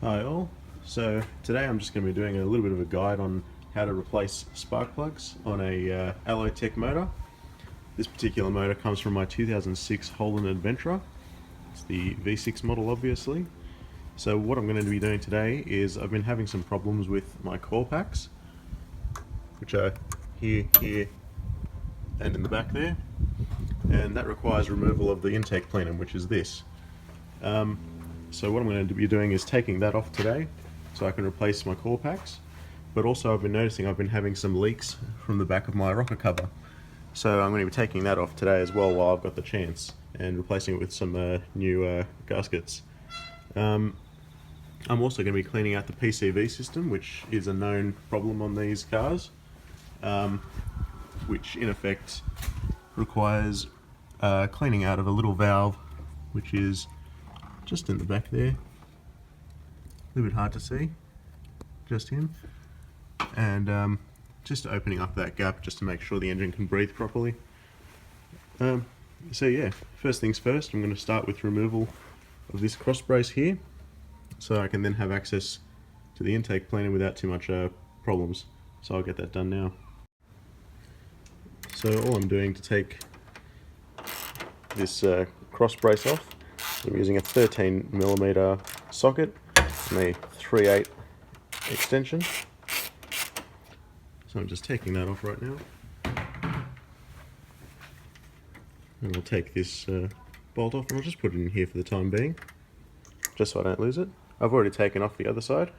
Hi all. So today I'm just going to be doing a little bit of a guide on how to replace spark plugs on a Alloytec motor. This particular motor comes from my 2006 Holden Adventra. It's the V6 model obviously. So what I'm going to be doing today is I've been having some problems with my coil packs, which are here, and in the back there, and that requires removal of the intake plenum, which is this. So what I'm going to be doing is taking that off today so I can replace my coil packs, but also I've been noticing I've been having some leaks from the back of my rocker cover, so I'm going to be taking that off today as well while I've got the chance, and replacing it with some new gaskets. I'm also going to be cleaning out the PCV system, which is a known problem on these cars, which in effect requires cleaning out of a little valve which is just in the back there, a little bit hard to see, just him, and just opening up that gap just to make sure the engine can breathe properly. So yeah, first things first, I'm going to start with removal of this cross brace here, so I can then have access to the intake plenum without too much problems. So I'll get that done now. So all I'm doing to take this cross brace off, I'm using a 13mm socket and a 3/8 extension. So I'm just taking that off right now. And I'll take this bolt off and I'll just put it in here for the time being, just so I don't lose it. I've already taken off the other side,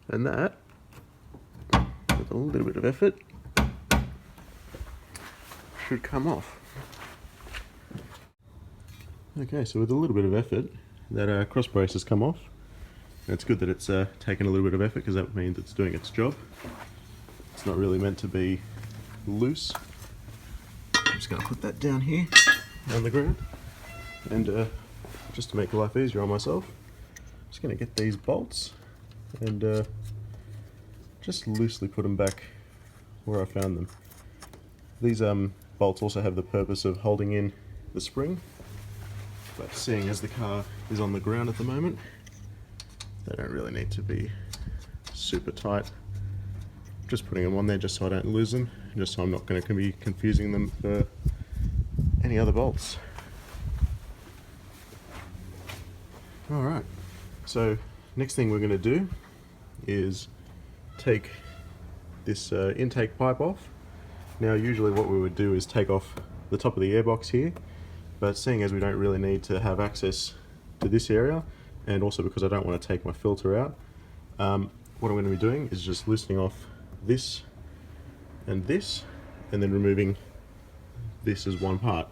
and that, with a little bit of effort, should come off. Okay, so with a little bit of effort, that cross brace has come off. And it's good that it's taken a little bit of effort, because that means it's doing its job. It's not really meant to be loose. I'm just going to put that down here on the ground, and just to make life easier on myself, I'm just going to get these bolts and just loosely put them back where I found them. These bolts also have the purpose of holding in the spring, but seeing as the car is on the ground at the moment, they don't really need to be super tight. Just putting them on there just so I don't lose them, just so I'm not going to be confusing them for any other bolts. Alright, so next thing we're going to do is take this intake pipe off. Now usually what we would do is take off the top of the airbox here, but seeing as we don't really need to have access to this area, and also because I don't want to take my filter out, what I'm going to be doing is just loosening off this, and then removing this as one part.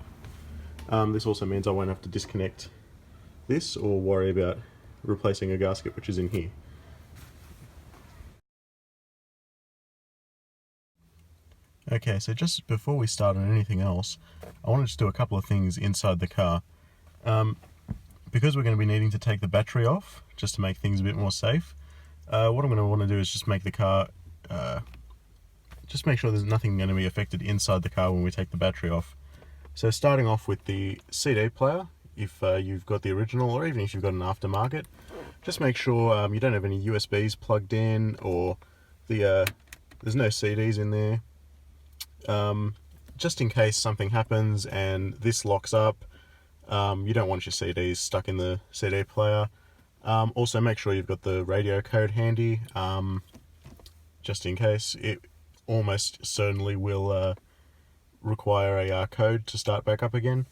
This also means I won't have to disconnect this or worry about replacing a gasket which is in here. Okay, so just before we start on anything else, I want to just do a couple of things inside the car. Because we're going to be needing to take the battery off, just to make things a bit more safe, what I'm going to want to do is just make the car, just make sure there's nothing going to be affected inside the car when we take the battery off. So starting off with the CD player, if you've got the original, or even if you've got an aftermarket, just make sure you don't have any USBs plugged in, or there's no CDs in there. Just in case something happens and this locks up, you don't want your CDs stuck in the CD player. Also make sure you've got the radio code handy, just in case. It almost certainly will require a code to start back up again.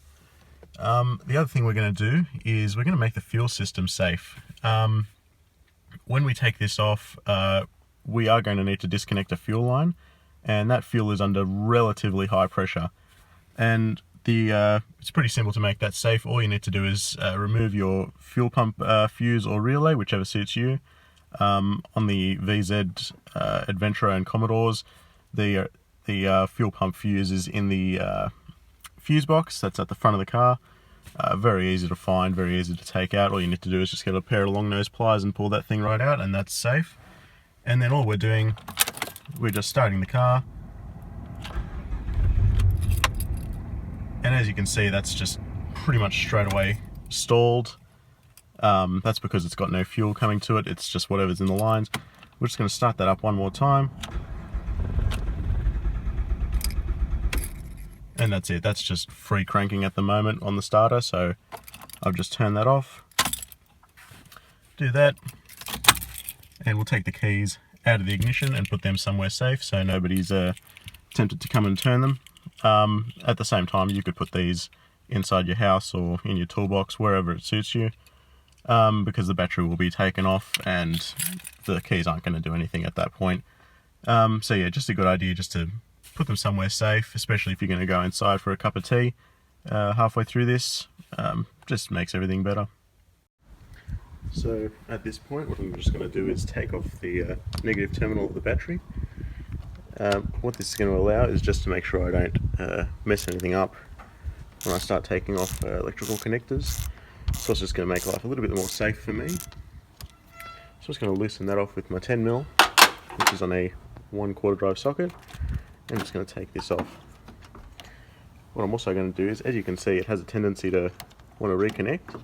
The other thing we're going to do is we're going to make the fuel system safe. When we take this off, we are going to need to disconnect a fuel line, and that fuel is under relatively high pressure, and it's pretty simple to make that safe. All you need to do is remove your fuel pump fuse or relay, whichever suits you. On the VZ Adventra and Commodores, the fuel pump fuse is in the fuse box that's at the front of the car. Very easy to find, very easy to take out. All you need to do is just get a pair of long nose pliers and pull that thing right out, and that's safe. And then all we're doing, we're just starting the car, and as you can see, that's just pretty much straight away stalled. That's because it's got no fuel coming to it, it's just whatever's in the lines. We're just going to start that up one more time. And that's it, that's just free cranking at the moment on the starter, so I've just turned that off. Do that, and we'll take the keys out of the ignition and put them somewhere safe so nobody's tempted to come and turn them. At the same time, you could put these inside your house or in your toolbox, wherever it suits you, because the battery will be taken off and the keys aren't going to do anything at that point. So yeah, just a good idea just to put them somewhere safe, especially if you're going to go inside for a cup of tea halfway through this. Just makes everything better. So at this point, what I'm just going to do is take off the negative terminal of the battery. What this is going to allow is just to make sure I don't mess anything up when I start taking off electrical connectors. So it's just going to make life a little bit more safe for me. So I'm just going to loosen that off with my 10mm, which is on a 1/4 drive socket. I'm just going to take this off. What I'm also going to do is, as you can see, it has a tendency to want to reconnect.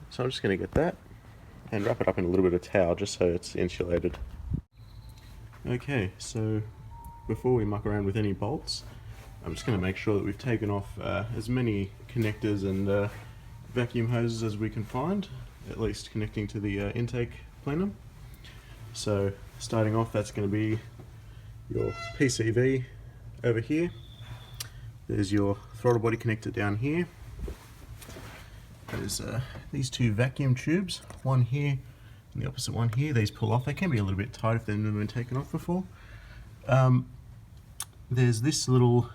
So I'm just going to get that and wrap it up in a little bit of towel just so it's insulated. Okay, so before we muck around with any bolts, I'm just going to make sure that we've taken off as many connectors and vacuum hoses as we can find, at least connecting to the intake plenum. So starting off, that's going to be your PCV over here. There's your throttle body connector down here. There's these two vacuum tubes, one here and the opposite one here. These pull off. They can be a little bit tight if they've never been taken off before. There's this little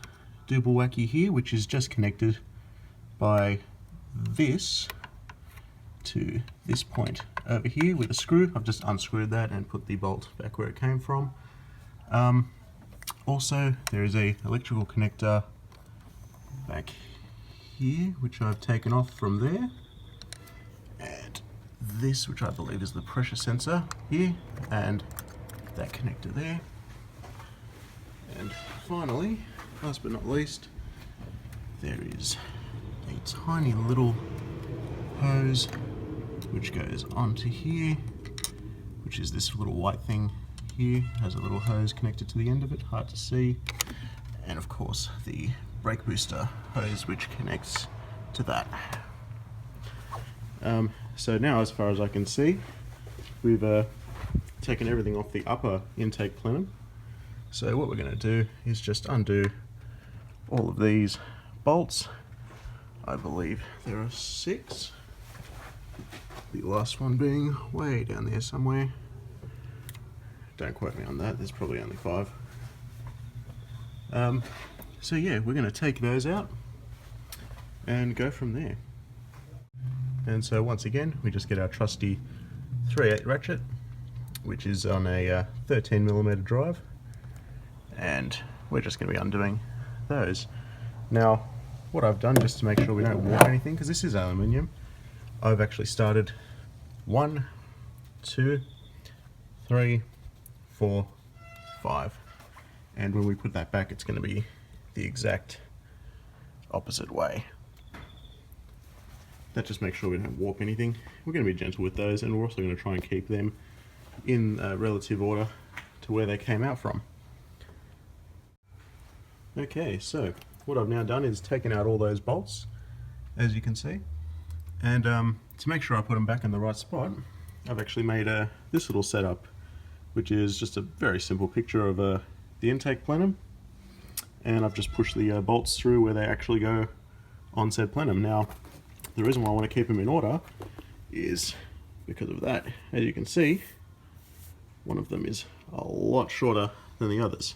dooble wacky here, which is just connected by this to this point over here with a screw. I've just unscrewed that and put the bolt back where it came from. Also, there is a electrical connector back here, which I've taken off from there, and this, which I believe is the pressure sensor here, and that connector there. And finally, last but not least, there is a tiny little hose which goes onto here, which is this little white thing here. Has a little hose connected to the end of it, hard to see, and of course the brake booster hose which connects to that. So now, as far as I can see, we've taken everything off the upper intake plenum. So what we're going to do is just undo all of these bolts. I believe there are 6, the last one being way down there somewhere. Don't quote me on that, there's probably only 5. So yeah, we're going to take those out and go from there. And so once again, we just get our trusty 3/8 ratchet, which is on a 13mm drive, and we're just going to be undoing those. Now, what I've done, just to make sure we don't warp anything, because this is aluminium, I've actually started 1, 2, 3, 4, 5, and when we put that back, it's going to be the exact opposite way. That just makes sure we don't warp anything. We're going to be gentle with those, and we're also going to try and keep them in relative order to where they came out from. Okay, so what I've now done is taken out all those bolts, as you can see, and to make sure I put them back in the right spot, I've actually made this little setup, which is just a very simple picture of the intake plenum, and I've just pushed the bolts through where they actually go on said plenum. Now, the reason why I want to keep them in order is because of that. As you can see, one of them is a lot shorter than the others,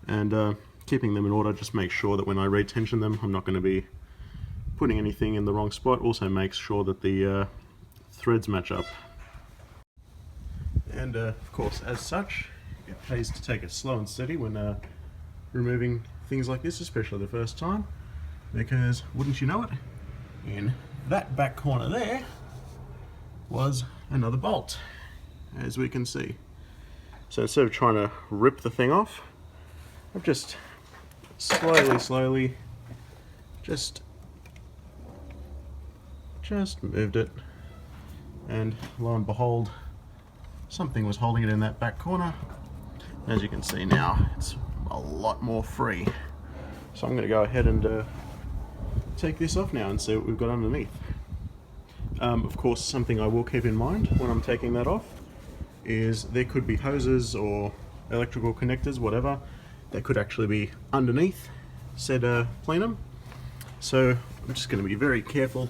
and keeping them in order just makes sure that when I retension them, I'm not going to be putting anything in the wrong spot. Also makes sure that the threads match up. And of course, as such, it pays to take it slow and steady when removing things like this, especially the first time, because wouldn't you know it, in that back corner there was another bolt, as we can see. So instead of trying to rip the thing off, I've just slowly just moved it and lo and behold, something was holding it in that back corner. As you can see now, it's a lot more free. So I'm going to go ahead and take this off now and see what we've got underneath. Of course, something I will keep in mind when I'm taking that off is there could be hoses or electrical connectors, whatever, that could actually be underneath said plenum. So I'm just going to be very careful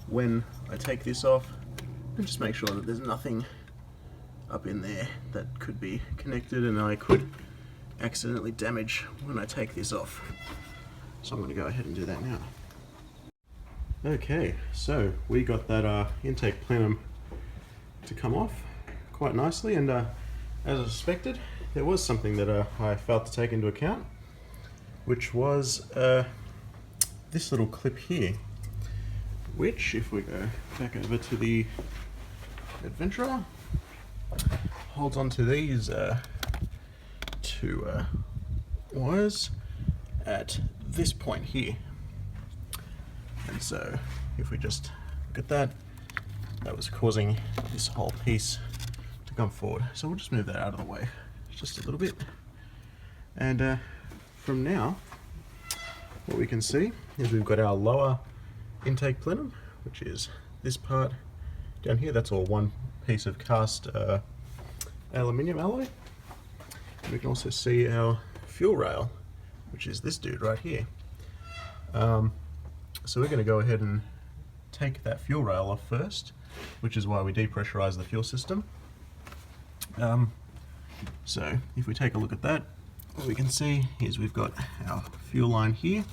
when I take this off and just make sure that there's nothing up in there that could be connected and I could accidentally damage when I take this off. So I'm going to go ahead and do that now. Okay, so we got that intake plenum to come off quite nicely, and as I suspected, there was something that I failed to take into account, which was this little clip here, which, if we go back over to the Adventra, holds onto these two wires at this point here. And so if we just look at that, that was causing this whole piece to come forward. So we'll just move that out of the way just a little bit. And from now, what we can see is we've got our lower intake plenum, which is this part down here. That's all one piece of cast aluminium alloy. And we can also see our fuel rail, which is this dude right here. So we're going to go ahead and take that fuel rail off first, which is why we depressurize the fuel system. So if we take a look at that, what we can see is we've got our fuel line here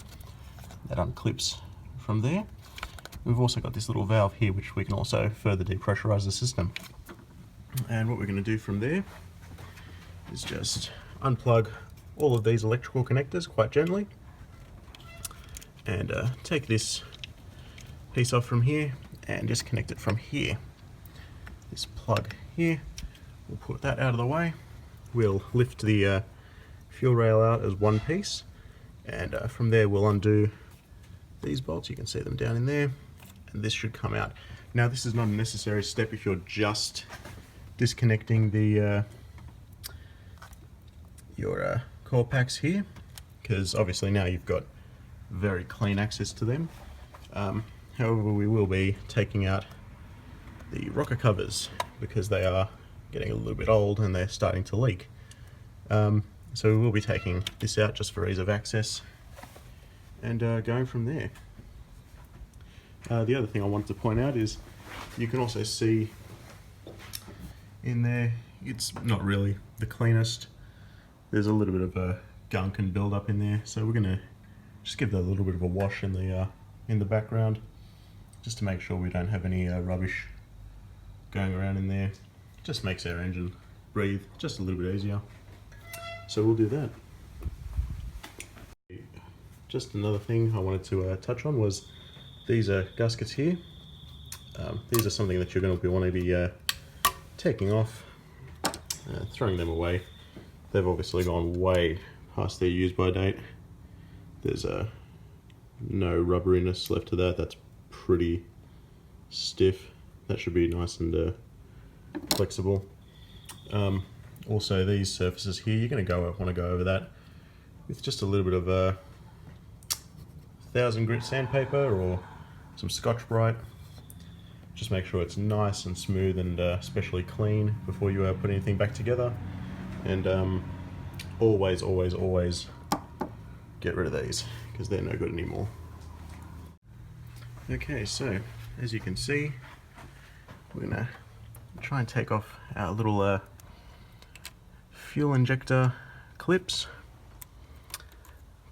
that unclips from there. We've also got this little valve here which we can also further depressurize the system. And what we're going to do from there is just unplug all of these electrical connectors quite gently and take this piece off from here and just connect it from here. This plug here, we'll put that out of the way. We'll lift the fuel rail out as one piece, and from there we'll undo these bolts. You can see them down in there, and this should come out. Now this is not a necessary step if you're just disconnecting the your coil packs here, because obviously now you've got very clean access to them. However, we will be taking out the rocker covers because they are getting a little bit old and they're starting to leak. So we will be taking this out just for ease of access and going from there. The other thing I wanted to point out is you can also see in there, it's not really the cleanest. There's a little bit of gunk and build up in there, so we're going to just give that a little bit of a wash in the background, just to make sure we don't have any rubbish going around in there. Just makes our engine breathe just a little bit easier. So we'll do that. Just another thing I wanted to touch on was these gaskets here. These are something that you're going to be wanting to be taking off, throwing them away. They've obviously gone way past their use by date. There's no rubberiness left to that. That's pretty stiff. That should be nice and flexible. Also, these surfaces here, you're going to want to go over that with just a little bit of 1000 grit sandpaper or some Scotch-Brite. Just make sure it's nice and smooth and especially clean before you put anything back together. And always get rid of these because they're no good anymore. Okay, so as you can see, we're gonna try and take off our little fuel injector clips.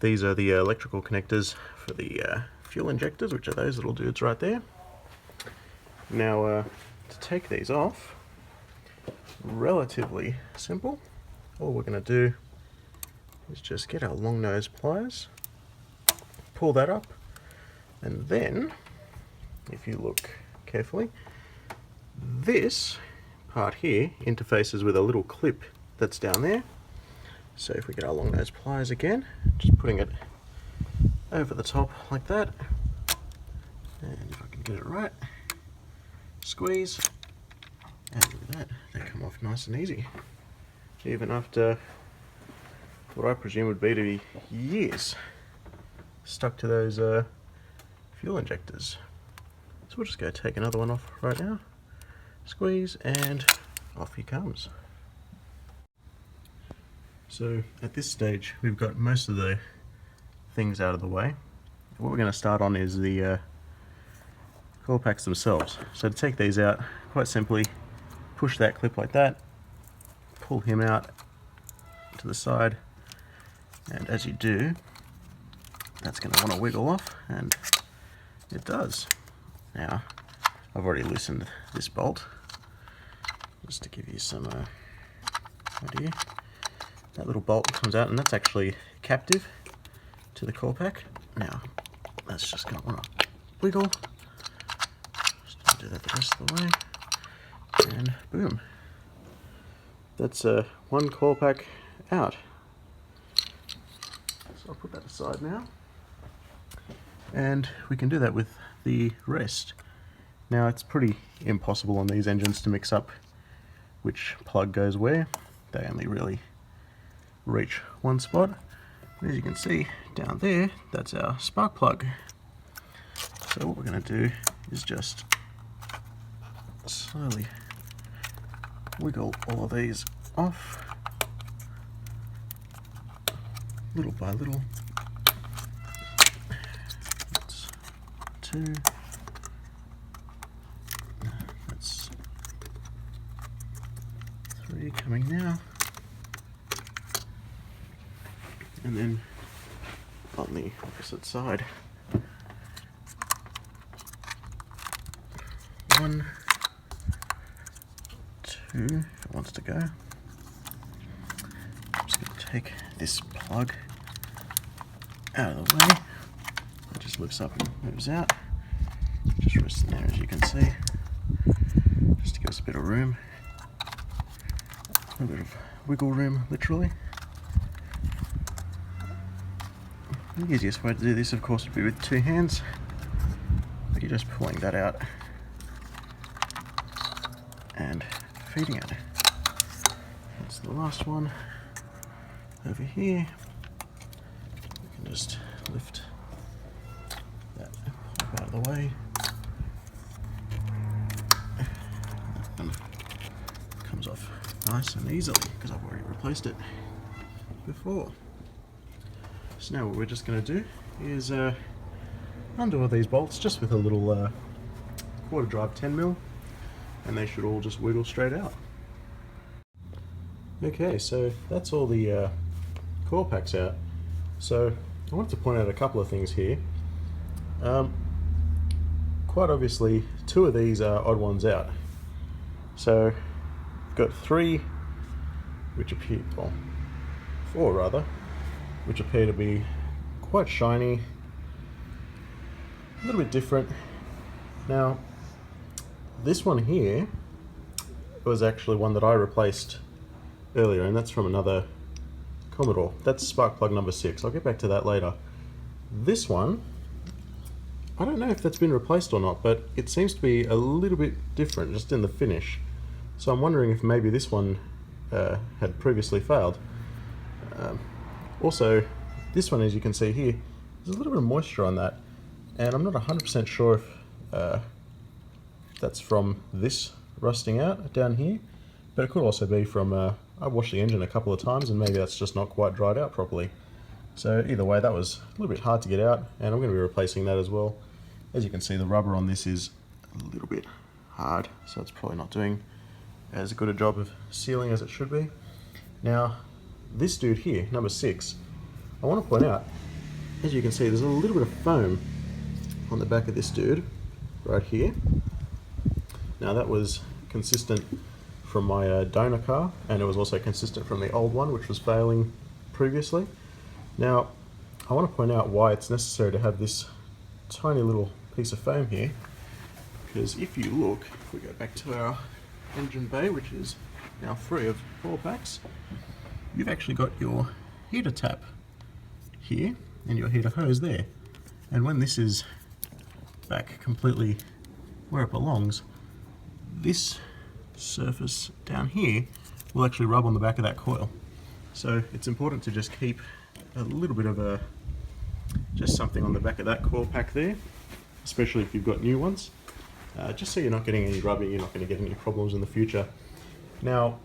These are the electrical connectors for the fuel injectors, which are those little dudes right there. Now to take these off, relatively simple. All we're going to do is just get our long nose pliers, pull that up, and then if you look carefully, this part here interfaces with a little clip that's down there. So if we get our long nose pliers again, just putting it over the top like that, and if I can get it right, squeeze, And look at that, they come off nice and easy. Even after what I presume would be to be years stuck to those fuel injectors. So we'll just go take another one off right now. Squeeze, and off he comes. So at this stage we've got most of the things out of the way. What we're going to start on is the coil packs themselves. So to take these out, quite simply push that clip like that, pull him out to the side, and as you do, that's going to want to wiggle off, and it does. Now I've already loosened this bolt just to give you some idea. That little bolt comes out, and that's actually captive to the coil pack. Now that's just going to want to wiggle. Just gonna do that the rest of the way, and boom, that's one coil pack out. So I'll put that aside now, and we can do that with the rest. Now it's pretty impossible on these engines to mix up which plug goes where. They only really reach one spot. And as you can see down there, that's our spark plug. So what we're going to do is just slowly wiggle all of these off, little by little. That's 2. That's 3 coming now. And then on the opposite side, 1, 2, if it wants to go. I'm just going to take this plug out of the way. It just lifts up and moves out. Just rests in there, as you can see, just to give us a bit of room, a bit of wiggle room, literally. The easiest way to do this, of course, would be with 2 hands, but you're just pulling that out and feeding it. That's the last one over here. We can just lift that out of the way. And it comes off nice and easily because I've already replaced it before. So now what we're just going to do is undo all these bolts just with a little quarter drive 10mm, and they should all just wiggle straight out. Okay, so that's all the coil packs out. So I wanted to point out a couple of things here. Quite obviously 2 of these are odd ones out. So we've got 3 which appear, well, 4 rather, which appear to be quite shiny, a little bit different. Now, this one here was actually one that I replaced earlier, and that's from another Commodore. That's spark plug number 6. I'll get back to that later. This one, I don't know if that's been replaced or not, but it seems to be a little bit different just in the finish. So I'm wondering if maybe this one had previously failed. Also, this one, as you can see here, there's a little bit of moisture on that, and I'm not 100% sure if that's from this rusting out down here, but it could also be from, I washed the engine a couple of times and maybe that's just not quite dried out properly. So either way, that was a little bit hard to get out, and I'm going to be replacing that as well. As you can see, the rubber on this is a little bit hard, so it's probably not doing as good a job of sealing as it should be. Now, this dude here, number 6, I want to point out, as you can see, there's a little bit of foam on the back of this dude, right here. Now that was consistent from my donor car, and it was also consistent from the old one, which was failing previously. Now, I want to point out why it's necessary to have this tiny little piece of foam here, because if you look, if we go back to our engine bay, which is now free of coil packs, you've actually got your heater tap here and your heater hose there, and when this is back completely where it belongs, this surface down here will actually rub on the back of that coil. So it's important to just keep a little bit of just something on the back of that coil pack there, especially if you've got new ones, just so you're not getting any rubbing, you're not going to get any problems in the future. Now,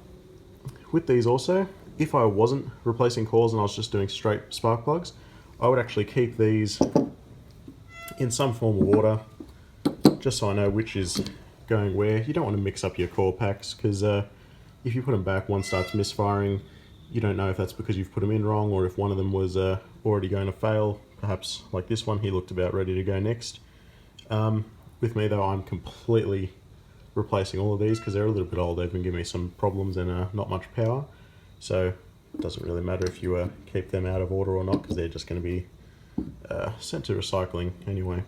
with these also, if I wasn't replacing coils and I was just doing straight spark plugs, I would actually keep these in some form of order, just so I know which is going where. You don't want to mix up your coil packs, because if you put them back, one starts misfiring. You don't know if that's because you've put them in wrong, or if one of them was already going to fail. Perhaps like this one, he looked about ready to go next. With me though, I'm completely replacing all of these because they're a little bit old. They've been giving me some problems and not much power. So it doesn't really matter if you keep them out of order or not, because they're just going to be sent to recycling anyway.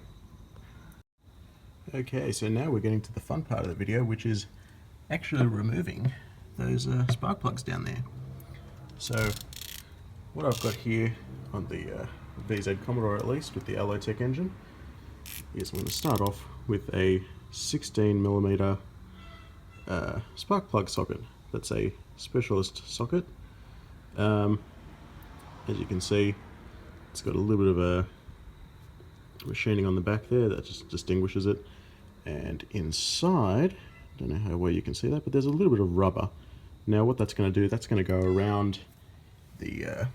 Okay, so now we're getting to the fun part of the video, which is actually removing those spark plugs down there. So what I've got here on the VZ Commodore, at least with the Alloytec engine, is I'm going to start off with a 16mm spark plug socket. That's a specialist socket. As you can see, it's got a little bit of a machining on the back there that just distinguishes it, and inside, I don't know how well you can see that, but there's a little bit of rubber. Now what that's going to do, that's going to go around the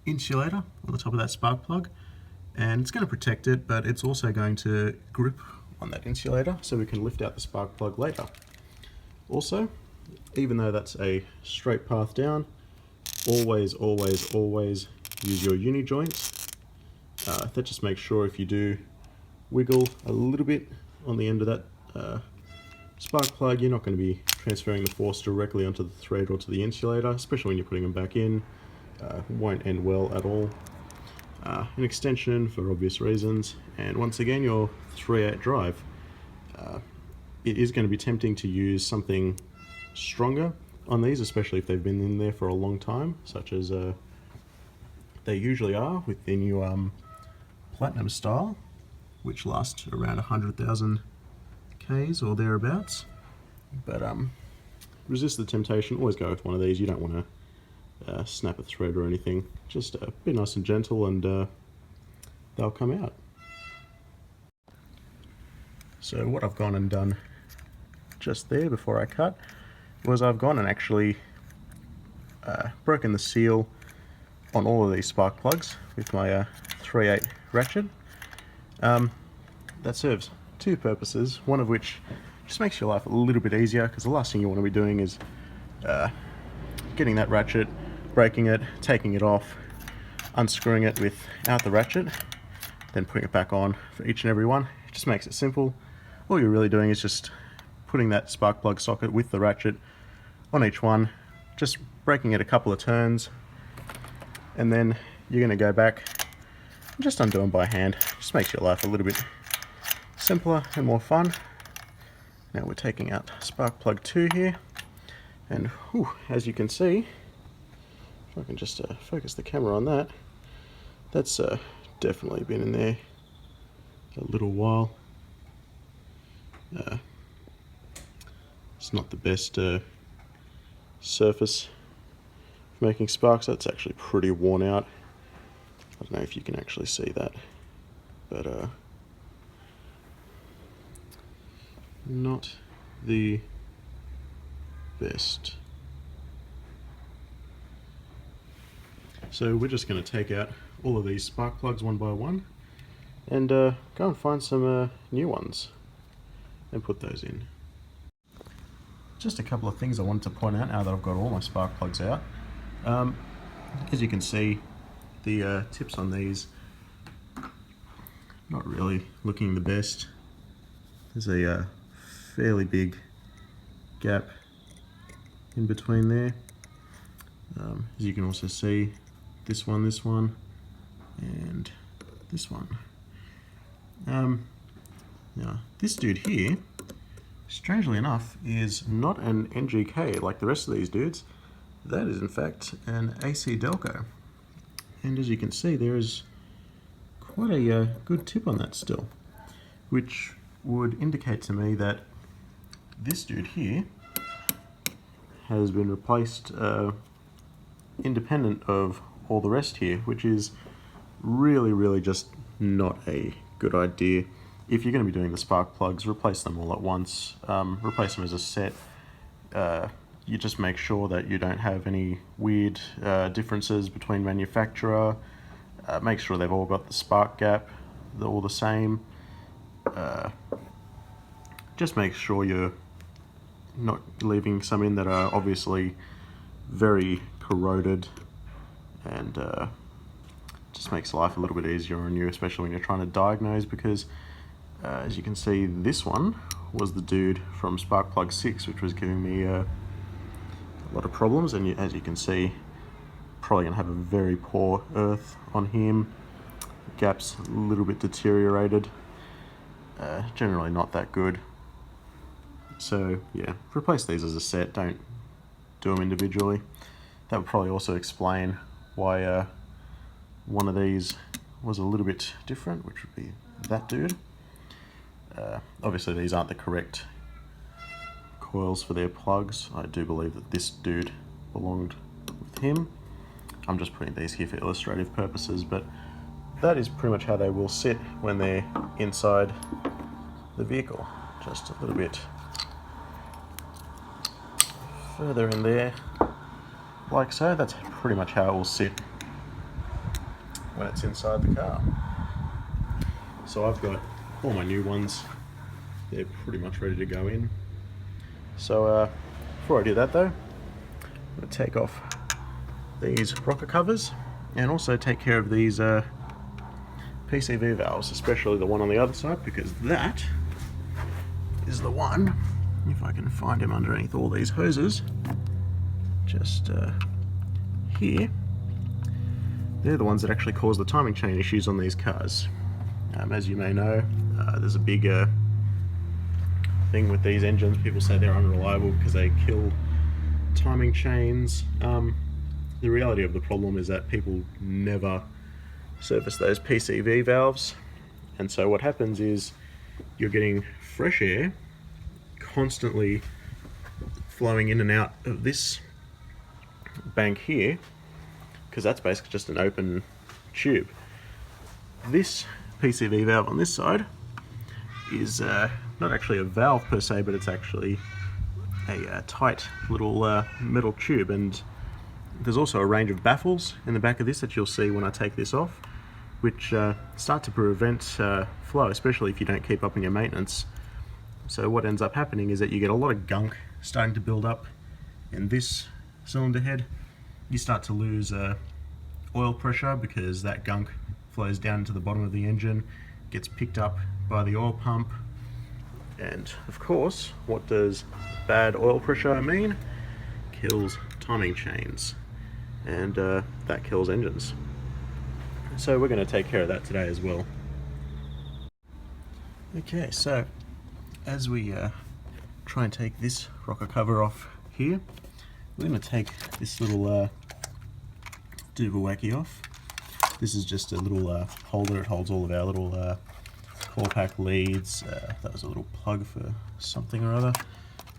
insulator on the top of that spark plug, and it's going to protect it, but it's also going to grip on that insulator so we can lift out the spark plug later. Also, even though that's a straight path down, always use your uni joints. That just makes sure if you do wiggle a little bit on the end of that spark plug, you're not going to be transferring the force directly onto the thread or to the insulator, especially when you're putting them back in. Won't end well at all. An extension for obvious reasons, and once again your 3/8 drive. It is going to be tempting to use something stronger on these, especially if they've been in there for a long time, such as they usually are with the new Platinum style, which last around 100,000 Ks or thereabouts. But resist the temptation, always go with one of these. You don't want to snap a thread or anything. Just be nice and gentle, and they'll come out. So what I've gone and done just there before I cut was I've gone and actually broken the seal on all of these spark plugs with my 3/8 ratchet. That serves two purposes, one of which just makes your life a little bit easier, because the last thing you want to be doing is getting that ratchet, breaking it, taking it off, unscrewing it without the ratchet, then putting it back on for each and every one. It just makes it simple. All you're really doing is just putting that spark plug socket with the ratchet on each one, just breaking it a couple of turns, and then you're going to go back and just undo them by hand. Just makes your life a little bit simpler and more fun. Now we're taking out spark plug 2 here, and whew, as you can see, if I can just focus the camera on that, that's definitely been in there a little while. It's not the best surface for making sparks. That's actually pretty worn out. I don't know if you can actually see that, but not the best. So we're just going to take out all of these spark plugs one by one, and go and find some new ones and put those in. Just a couple of things I wanted to point out now that I've got all my spark plugs out. As you can see, the tips on these not really looking the best. There's a fairly big gap in between there. As you can also see, this one, and this one. Now, this dude here, strangely enough, is not an NGK like the rest of these dudes. That is in fact an AC Delco. And as you can see, there is quite a good tip on that still, which would indicate to me that this dude here has been replaced independent of all the rest here, which is really just not a good idea. If you're going to be doing the spark plugs, replace them all at once. Replace them as a set. You just make sure that you don't have any weird differences between manufacturer. Make sure they've all got the spark gap, they're all the same. Just make sure you're not leaving some in that are obviously very corroded, and just makes life a little bit easier on you, especially when you're trying to diagnose, because as you can see, this one was the dude from spark plug 6, which was giving me a lot of problems, and as you can see, probably gonna have a very poor earth on him. Gap's a little bit deteriorated, generally not that good. So yeah, replace these as a set, don't do them individually. That would probably also explain why one of these was a little bit different, which would be that dude. Obviously these aren't the correct coils for their plugs. I do believe that this dude belonged with him. I'm just putting these here for illustrative purposes, but that is pretty much how they will sit when they're inside the vehicle. Just a little bit further in there, like so. That's pretty much how it will sit when it's inside the car. So I've got all my new ones, they're pretty much ready to go in. So before I do that though, I'm going to take off these rocker covers and also take care of these PCV valves, especially the one on the other side, because that is the one, if I can find him underneath all these hoses, just here, they're the ones that actually cause the timing chain issues on these cars. As you may know, there's a big thing with these engines. People say they're unreliable because they kill timing chains. The reality of the problem is that people never service those PCV valves, and so what happens is you're getting fresh air constantly flowing in and out of this bank here, because that's basically just an open tube. This PCV valve on this side is not actually a valve per se, but it's actually a tight little metal tube, and there's also a range of baffles in the back of this that you'll see when I take this off, which start to prevent flow, especially if you don't keep up on your maintenance. So what ends up happening is that you get a lot of gunk starting to build up in this cylinder head. You start to lose oil pressure because that gunk flows down to the bottom of the engine, gets picked up by the oil pump, and of course, what does bad oil pressure mean? Kills timing chains, and that kills engines. So we're going to take care of that today as well. Okay, so as we try and take this rocker cover off here, we're going to take this little Duvawaki off. This is just a little holder. It holds all of our little coil pack leads. That was a little plug for something or other.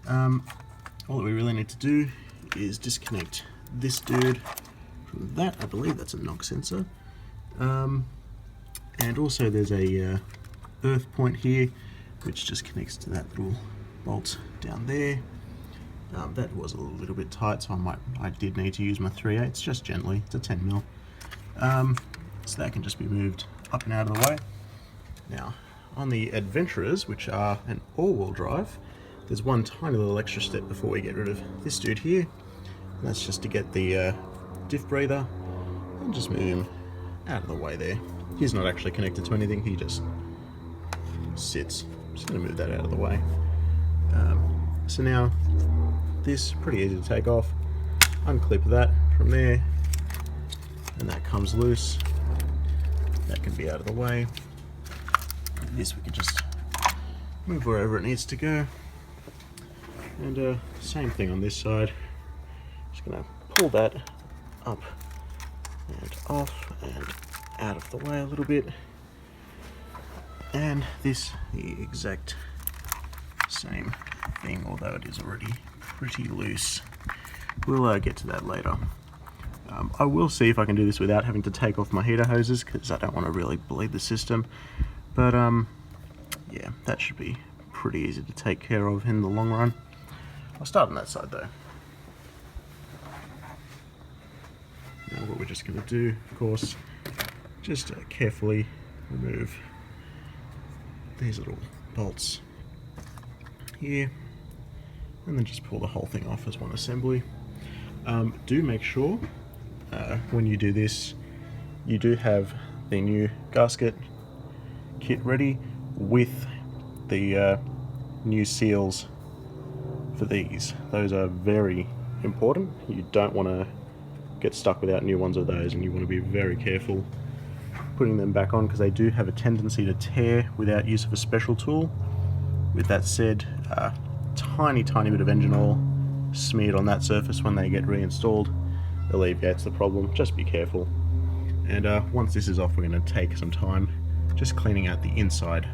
All that we really need to do is disconnect this dude from that. I believe that's a knock sensor. And also there's a earth point here, which just connects to that little bolt down there. That was a little bit tight, so I did need to use my 3/8 just gently. It's a 10mm. So that can just be moved up and out of the way. Now, on the Adventras, which are an all-wheel drive, there's one tiny little extra step before we get rid of this dude here. And that's just to get the diff breather and just move him out of the way there. He's not actually connected to anything, he just sits. I'm just going to move that out of the way. So now, this pretty easy to take off. Unclip that from there, and that comes loose. That can be out of the way. And this we can just move wherever it needs to go. And same thing on this side. Just going to pull that up and off and out of the way a little bit. And this, the exact same thing, although it is already pretty loose. We'll get to that later. I will see if I can do this without having to take off my heater hoses, because I don't want to really bleed the system. But yeah, that should be pretty easy to take care of in the long run. I'll start on that side though. Now what we're just going to do, of course, just carefully remove these little bolts here, and then just pull the whole thing off as one assembly. Do make sure when you do this, you do have the new gasket kit ready with the new seals for these. Those are very important. You don't want to get stuck without new ones of those, and you want to be very careful putting them back on, because they do have a tendency to tear without use of a special tool. With that said, tiny bit of engine oil smeared on that surface when they get reinstalled alleviates the problem. Just be careful. And once this is off, we're going to take some time just cleaning out the inside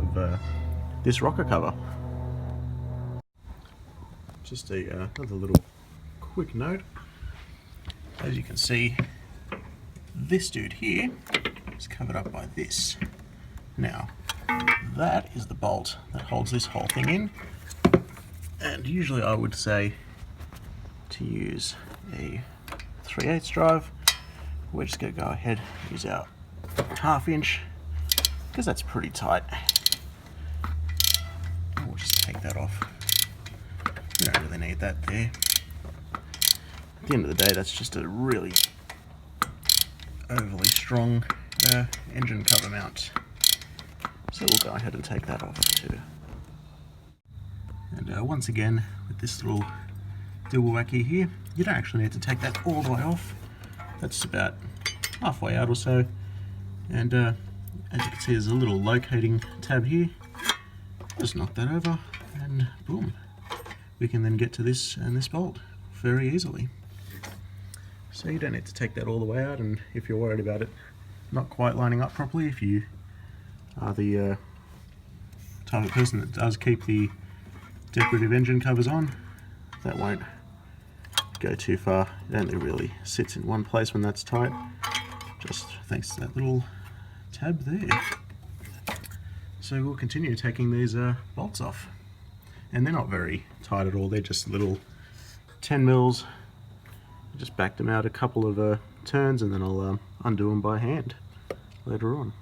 of this rocker cover. Just another little quick note. As you can see, this dude here is covered up by this. Now, that is the bolt that holds this whole thing in, and usually I would say to use a 3/8 drive. We're just going to go ahead and use our 1/2 inch, because that's pretty tight. We'll just take that off. We don't really need that there. At the end of the day, that's just a really overly strong engine cover mount. So we'll go ahead and take that off too. And once again, with this little dibble-wacky here, you don't actually need to take that all the way off. That's about halfway out or so. And as you can see, there's a little locating tab here. Just knock that over, and boom. We can then get to this and this bolt very easily. So you don't need to take that all the way out, and if you're worried about it not quite lining up properly, if you are the type of person that does keep the decorative engine covers on, that won't go too far. It only really sits in one place when that's tight, just thanks to that little tab there. So we'll continue taking these bolts off, and they're not very tight at all. They're just little 10 mils. Just back them out a couple of turns, and then I'll undo them by hand later on.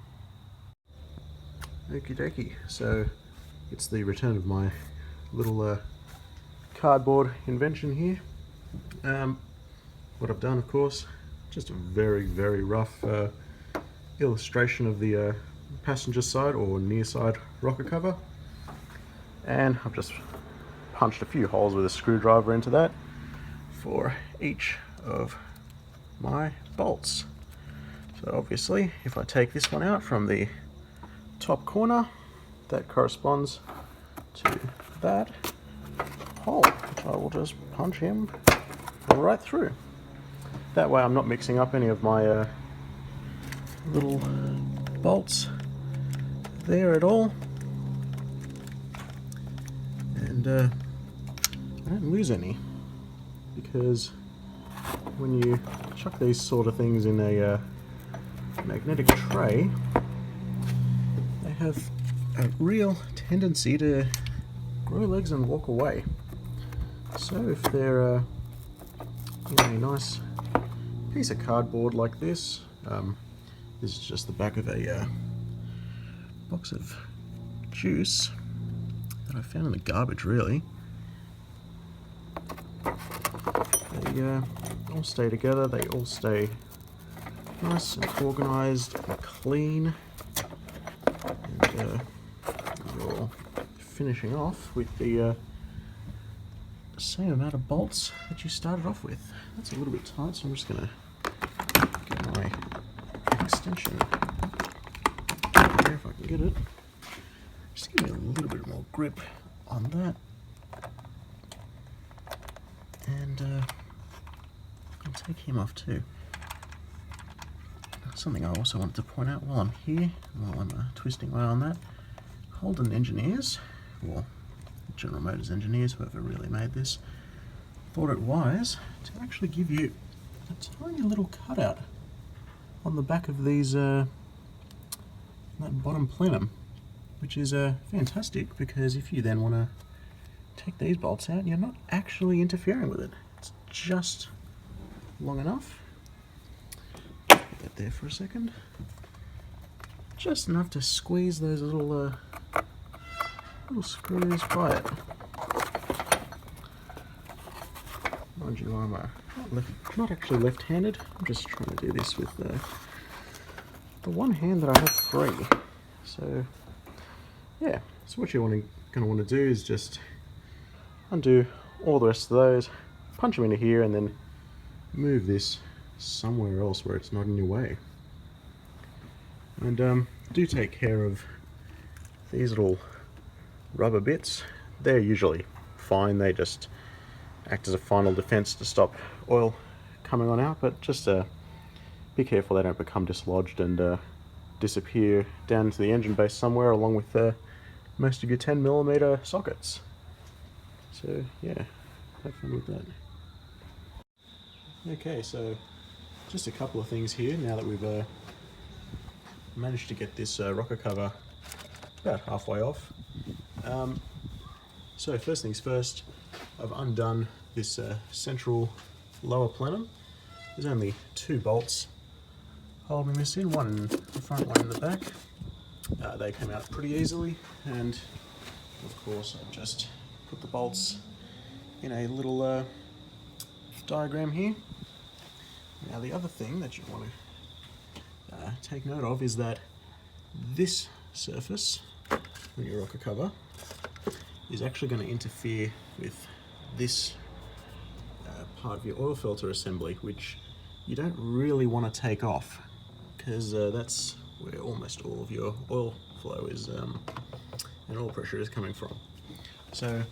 Okie dokie, so it's the return of my little cardboard invention here. What I've done, of course, just a very rough illustration of the passenger side or near side rocker cover, and I've just punched a few holes with a screwdriver into that for each of my bolts. So obviously, if I take this one out from the top corner, that corresponds to that hole, which I will just punch him right through. That way I'm not mixing up any of my little bolts there at all, and I don't lose any, because when you chuck these sort of things in a magnetic tray, they have a real tendency to grow legs and walk away. So if they're in a nice piece of cardboard like this, this is just the back of a box of juice that I found in the garbage, really. They all stay together, they all stay nice and organised and clean. And you're finishing off with the same amount of bolts that you started off with. That's a little bit tight, so I'm just going to get my extension here if I can get it. Just give me a little bit more grip on that. And I'll take him off too. Something I also wanted to point out while I'm here, while I'm twisting away on that, Holden engineers, well, General Motors engineers, whoever really made this, thought it wise to actually give you a tiny little cutout on the back of these, that bottom plenum, which is fantastic, because if you then want to take these bolts out, you're not actually interfering with it. It's just long enough. Put that there for a second. Just enough to squeeze those little screws by it. Mind you, I'm not actually left-handed. I'm just trying to do this with the one hand that I have free. So yeah, so what you're going to want to do is just undo all the rest of those, punch them into here, and then move this somewhere else where it's not in your way. And do take care of these little rubber bits. They're usually fine, they just act as a final defense to stop oil coming on out, but just be careful they don't become dislodged and disappear down into the engine base somewhere, along with most of your 10mm sockets. So yeah, have fun with that. Okay, so just a couple of things here now that we've managed to get this rocker cover about halfway off. So first things first, I've undone this central lower plenum. There's only 2 bolts holding this in, one in the front, one in the back. They came out pretty easily, and of course I've just put the bolts in a little diagram here. Now the other thing that you want to take note of is that this surface on your rocker cover is actually going to interfere with this part of your oil filter assembly, which you don't really want to take off, because that's where almost all of your oil flow is and oil pressure is coming from. So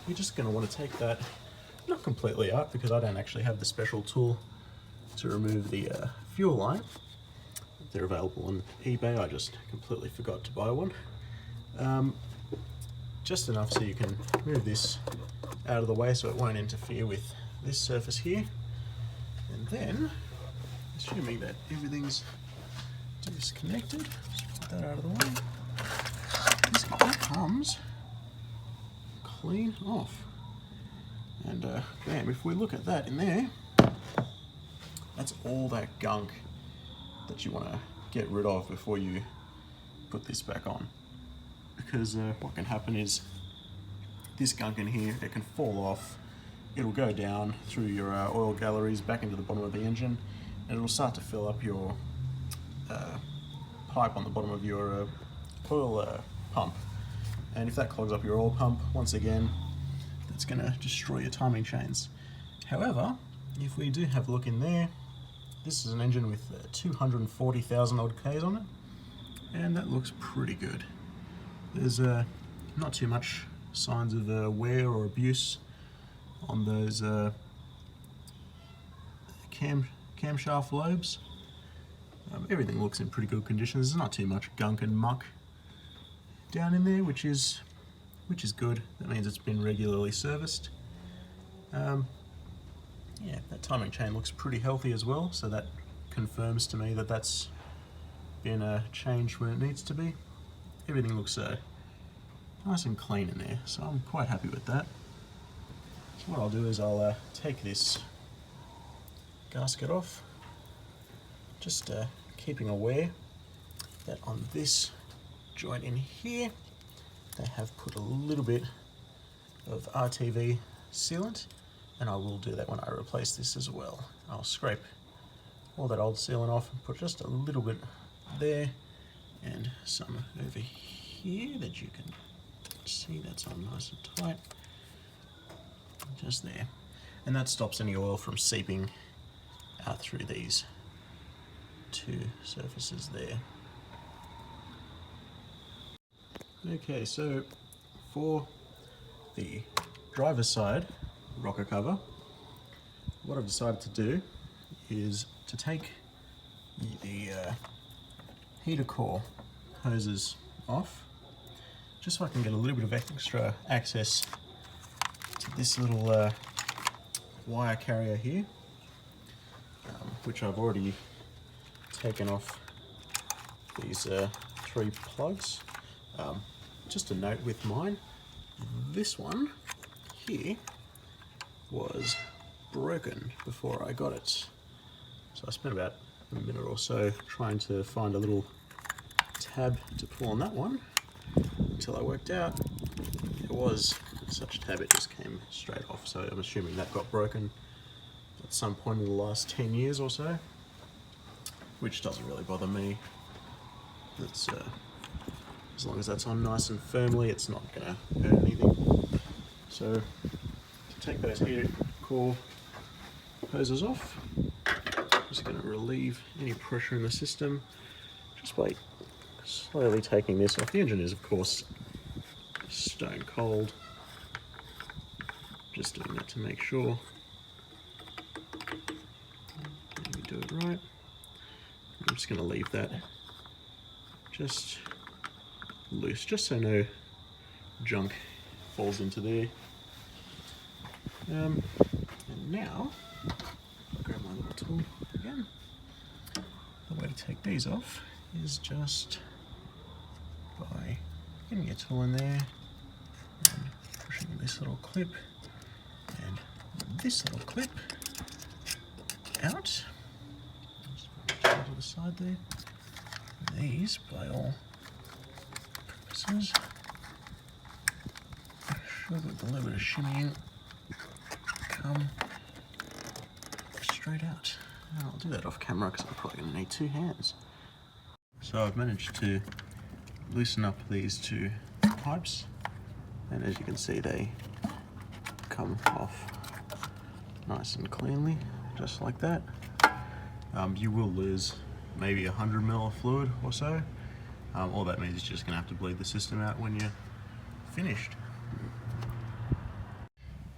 you're just going to want to take that, not completely out, because I don't actually have the special tool to remove the fuel line. They're available on eBay, I just completely forgot to buy one. Just enough so you can move this out of the way so it won't interfere with this surface here. And then, assuming that everything's disconnected, just put that out of the way. This all comes clean off. And bam, if we look at that in there, that's all that gunk that you want to get rid of before you put this back on. Because what can happen is this gunk in here, it can fall off, it'll go down through your oil galleries back into the bottom of the engine, and it'll start to fill up your pipe on the bottom of your oil pump. And if that clogs up your oil pump, once again, that's going to destroy your timing chains. However, if we do have a look in there, this is an engine with 240,000 odd Ks on it, and that looks pretty good. There's not too much signs of wear or abuse on those camshaft lobes. Everything looks in pretty good condition. There's not too much gunk and muck down in there, which is good. That means it's been regularly serviced. Yeah, that timing chain looks pretty healthy as well, so that confirms to me that that's been changed when it needs to be. Everything looks nice and clean in there, so I'm quite happy with that. So what I'll do is I'll take this gasket off, just keeping aware that on this joint in here they have put a little bit of RTV sealant, and I will do that when I replace this as well. I'll scrape all that old sealant off and put just a little bit there and some over here that you can see that's on nice and tight, just there, and that stops any oil from seeping out through these 2 surfaces there. Okay, so for the driver's side rocker cover, what I've decided to do is to take the heater core hoses off, just so I can get a little bit of extra access to this little wire carrier here, which I've already taken off these 3 plugs. Just a note with mine, this one here was broken before I got it. So I spent about a minute or so trying to find a little tab to pull on that one until I worked out there was such a tab, it just came straight off. So I'm assuming that got broken at some point in the last 10 years or so, which doesn't really bother me. That's as long as that's on nice and firmly, it's not going to hurt anything. So to take those heater core hoses off, just going to relieve any pressure in the system just by slowly taking this off. The engine is of course stone cold, just doing that to make sure we do it right. I'm just going to leave that just loose, just so no junk falls into there. And now, I'll grab my little tool again. The way to take these off is just by getting your tool in there and pushing this little clip and this little clip out. Just put it to the side there. These, by all purposes, should with a little bit of shimmying come straight out. And I'll do that off camera because I'm probably going to need 2 hands. So I've managed to loosen up these 2 pipes, and as you can see they come off nice and cleanly, just like that. You will lose maybe 100 ml of fluid or so. All that means is you're just going to have to bleed the system out when you're finished.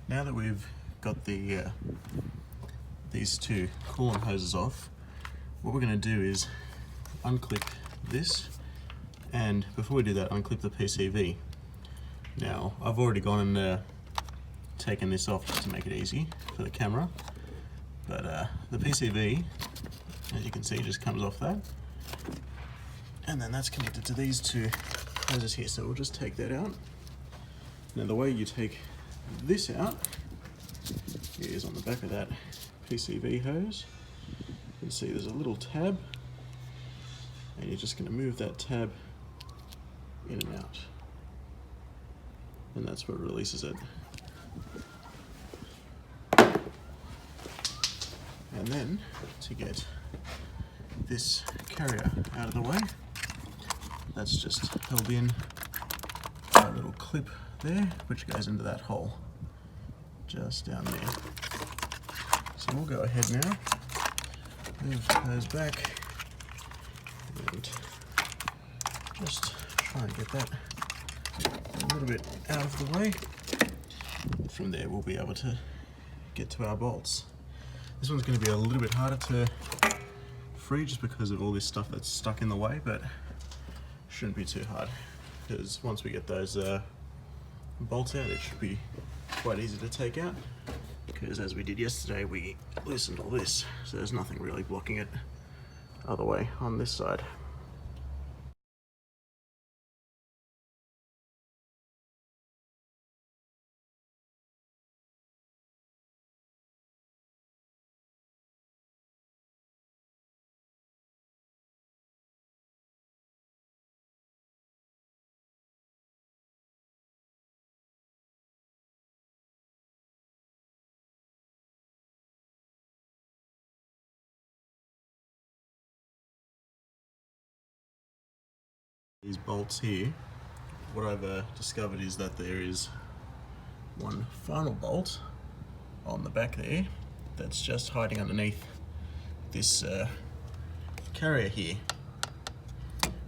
Now that we've got the these 2 coolant hoses off, what we're going to do is unclip this, and before we do that, unclip the PCV. Now I've already gone and taken this off just to make it easy for the camera, but the PCV, as you can see, just comes off that, and then that's connected to these 2 hoses here, so we'll just take that out. Now the way you take this out is on the back of that PCV hose. You can see there's a little tab, and you're just going to move that tab in and out, and that's what releases it. And then to get this carrier out of the way, that's just held in by a little clip there, which goes into that hole just down there. So we'll go ahead now, move those back, and just try and get that a little bit out of the way. From there we'll be able to get to our bolts. This one's going to be a little bit harder to free just because of all this stuff that's stuck in the way, but shouldn't be too hard because once we get those bolts out, it should be quite easy to take out, because as we did yesterday, we loosened all this, so there's nothing really blocking it other way on this side. These bolts here, what I've discovered is that there is one final bolt on the back there that's just hiding underneath this carrier here.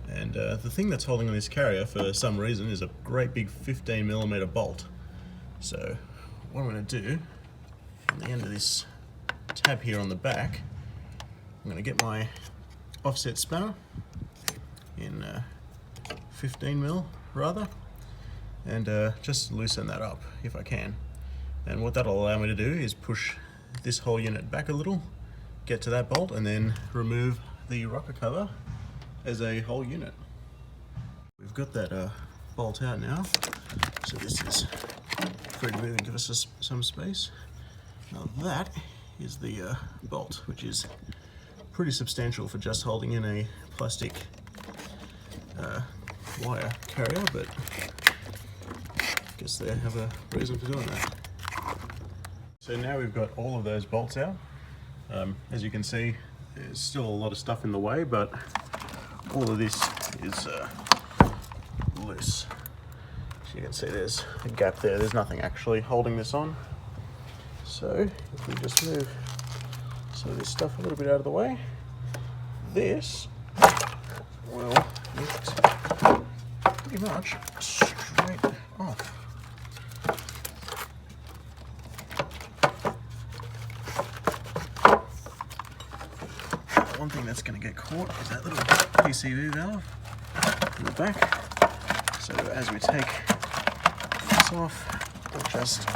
And the thing that's holding on this carrier for some reason is a great big 15mm bolt. So what I'm going to do, on the end of this tab here on the back, I'm going to get my offset spanner in 15mm rather, and just loosen that up if I can. And what that'll allow me to do is push this whole unit back a little, get to that bolt, and then remove the rocker cover as a whole unit. We've got that bolt out now, so this is free to move and give us some space. Now that is the bolt, which is pretty substantial for just holding in a plastic wire carrier, but I guess they have a reason for doing that. So now we've got all of those bolts out. As you can see, there's still a lot of stuff in the way, but all of this is loose. As you can see, there's a gap there. There's nothing actually holding this on. So if we just move some of this stuff a little bit out of the way, this will lift pretty much straight off. One thing that's going to get caught is that little PCV valve in the back. So as we take this off, we'll just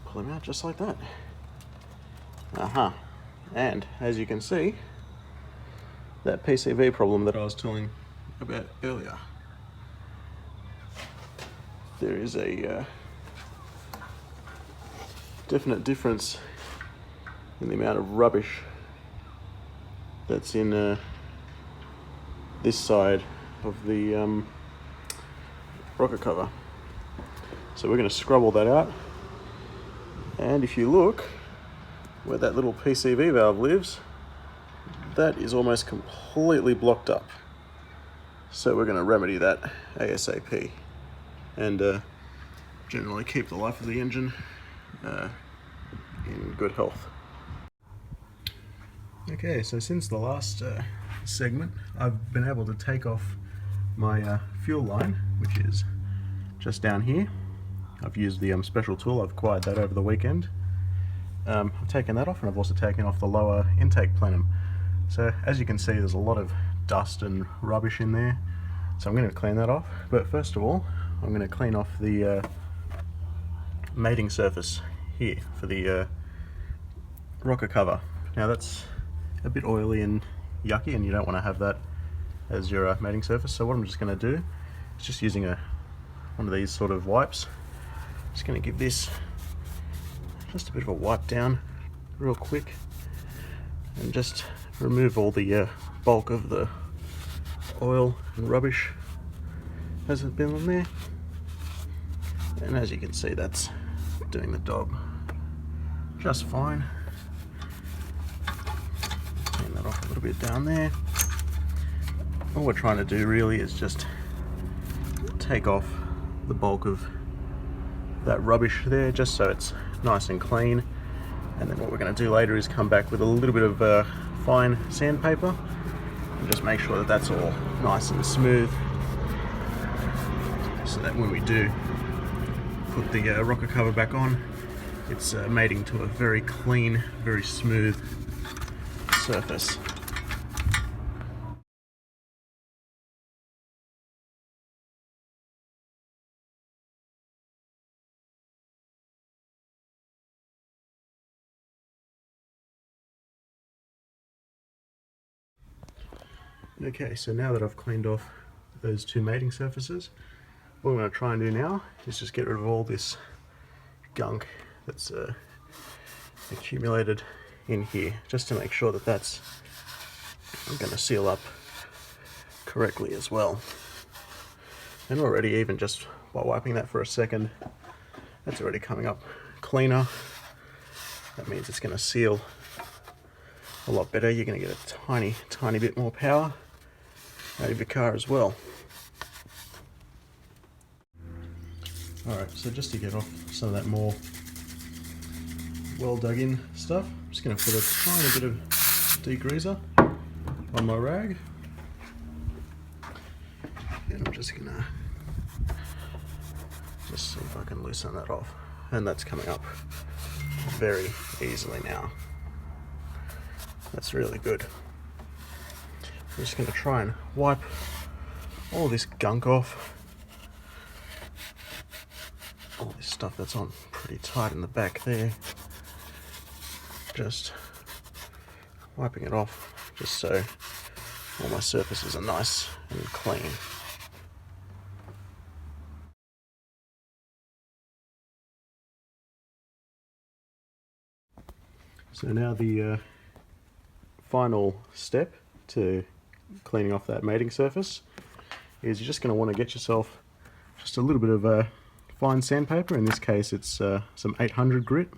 pull them out just like that. And as you can see, that PCV problem that I was telling about earlier, there is a definite difference in the amount of rubbish that's in this side of the rocker cover. So we're going to scrub all that out, and if you look where that little PCV valve lives, that is almost completely blocked up. So we're going to remedy that ASAP and generally keep the life of the engine in good health. Okay, so since the last segment, I've been able to take off my fuel line, which is just down here. I've used the special tool. I've acquired that over the weekend. I've taken that off, and I've also taken off the lower intake plenum. So as you can see, there's a lot of dust and rubbish in there, so I'm going to clean that off. But first of all, I'm going to clean off the mating surface here for the rocker cover. Now that's a bit oily and yucky, and you don't want to have that as your mating surface. So what I'm just going to do is just using one of these sort of wipes, just going to give this just a bit of a wipe down real quick and just remove all the bulk of the oil and rubbish as it's been on there. And as you can see, that's doing the job just fine. Clean that off a little bit down there. All we're trying to do really is just take off the bulk of that rubbish there, just so it's nice and clean. And then what we're going to do later is come back with a little bit of fine sandpaper and just make sure that that's all nice and smooth, so that when we do put the rocker cover back on, it's mating to a very clean, very smooth surface. Okay, so now that I've cleaned off those two mating surfaces, what I'm going to try and do now is just get rid of all this gunk that's accumulated in here, just to make sure that that's going to seal up correctly as well. And already, even just by wiping that for a second, that's already coming up cleaner. That means it's going to seal a lot better. You're going to get a tiny bit more power out of your car as well. Alright, so just to get off some of that more well dug in stuff, I'm just going to put a tiny bit of degreaser on my rag, and I'm just going to see if I can loosen that off, and that's coming up very easily now. That's really good. I'm just going to try and wipe all this gunk off all this stuff that's on pretty tight in the back there. Just wiping it off, just so all my surfaces are nice and clean. So now the final step to cleaning off that mating surface is you're just going to want to get yourself just a little bit of fine sandpaper. In this case it's some 800 grit,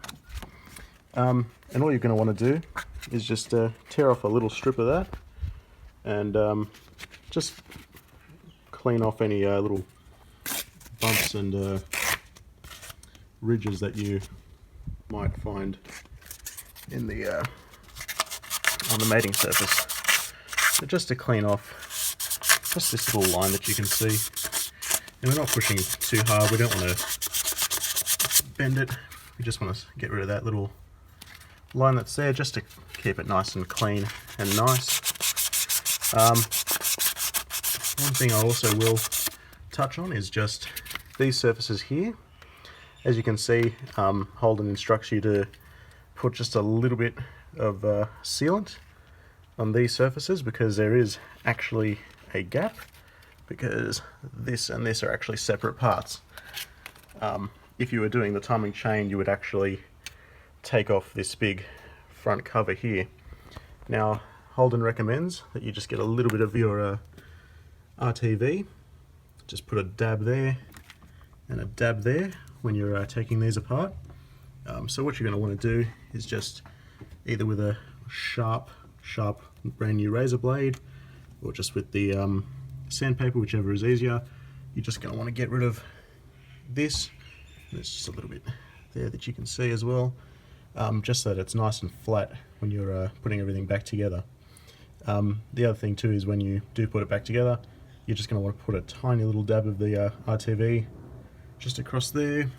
and all you're going to want to do is just tear off a little strip of that and just clean off any little bumps and ridges that you might find in the on the mating surface. So just to clean off just this little line that you can see, and we're not pushing too hard, we don't want to bend it, we just want to get rid of that little line that's there just to keep it nice and clean and nice. One thing I also will touch on is just these surfaces here. As you can see, Holden instructs you to put just a little bit of sealant on these surfaces because there is actually a gap, because this and this are actually separate parts. If you were doing the timing chain, you would actually take off this big front cover here. Now Holden recommends that you just get a little bit of your RTV, just put a dab there and a dab there when you're taking these apart. So what you're going to want to do is just either with a sharp brand new razor blade, or just with the sandpaper, whichever is easier, you're just going to want to get rid of this. There's just a little bit there that you can see as well, just so that it's nice and flat when you're putting everything back together. The other thing too is when you do put it back together, you're just going to want to put a tiny little dab of the RTV just across there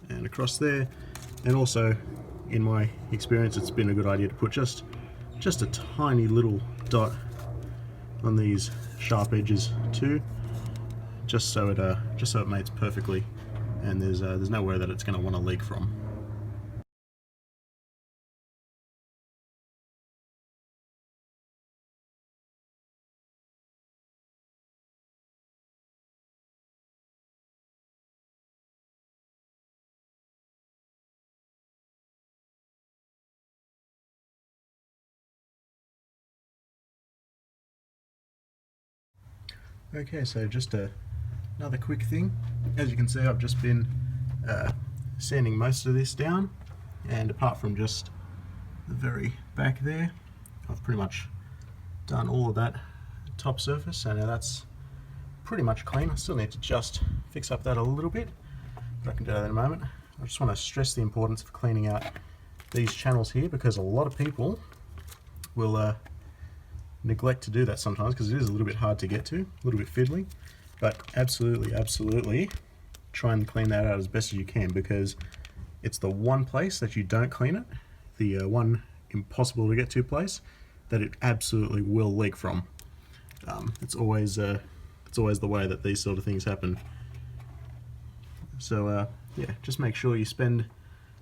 and across there, and also in my experience it's been a good idea to put just a tiny little dot on these sharp edges too, just so it mates perfectly and there's nowhere that it's going to want to leak from. Okay, so just another quick thing. As you can see, I've just been sanding most of this down, and apart from just the very back there, I've pretty much done all of that top surface, and now that's pretty much clean. I still need to just fix up that a little bit, but I can do that in a moment. I just want to stress the importance of cleaning out these channels here, because a lot of people will neglect to do that sometimes because it is a little bit hard to get to, a little bit fiddly, but absolutely try and clean that out as best as you can, because it's the one place that you don't clean it, the one impossible to get to place, that it absolutely will leak from. It's always the way that these sort of things happen. So yeah, just make sure you spend a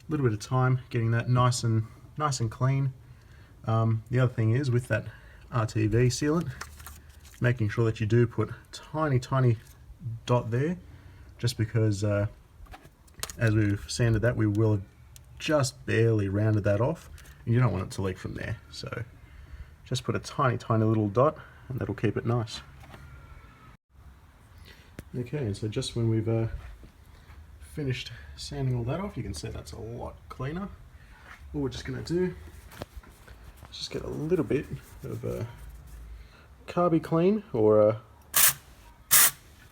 little bit of time getting that nice and clean. The other thing is, with that RTV sealant, making sure that you do put tiny dot there, just because as we've sanded that, we will have just barely rounded that off, and you don't want it to leak from there. So just put a tiny little dot, and that'll keep it nice. Okay, and so just when we've finished sanding all that off, you can see that's a lot cleaner. All we're just going to do is just get a little bit of a carby clean, or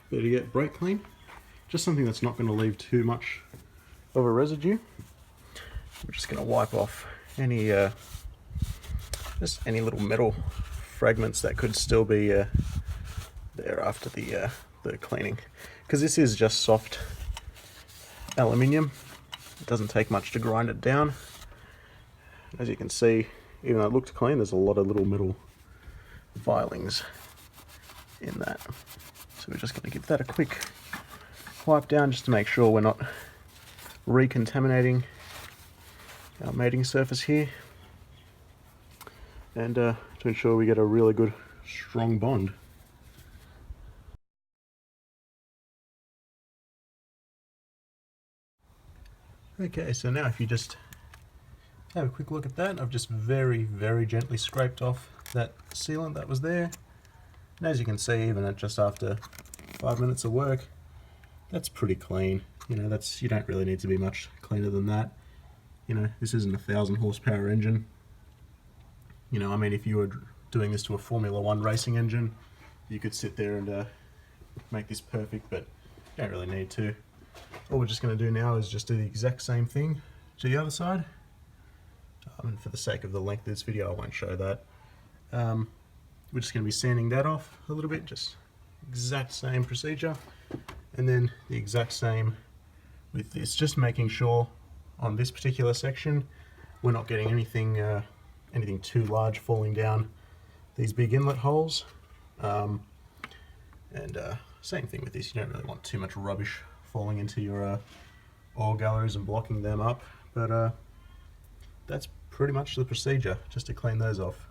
better yet, brake clean. Just something that's not going to leave too much of a residue. We're just going to wipe off any just any little metal fragments that could still be there after the cleaning, because this is just soft aluminium. It doesn't take much to grind it down. As you can see, even though it looked clean, there's a lot of little metal filings in that. So we're just going to give that a quick wipe down just to make sure we're not recontaminating our mating surface here, and to ensure we get a really good strong bond. Okay, so now if you just have a quick look at that, I've just very, very gently scraped off that sealant that was there. And as you can see, even at just after 5 minutes of work, that's pretty clean. You know, you don't really need to be much cleaner than that. You know, this isn't a 1,000 horsepower engine. You know, I mean, if you were doing this to a Formula 1 racing engine, you could sit there and make this perfect, but you don't really need to. All we're just going to do now is just do the exact same thing to the other side. And for the sake of the length of this video, I won't show that. We're just going to be sanding that off a little bit, just exact same procedure. And then the exact same with this, just making sure on this particular section we're not getting anything too large falling down these big inlet holes. Same thing with this, you don't really want too much rubbish falling into your oil galleries and blocking them up, but that's pretty much the procedure, just to clean those off.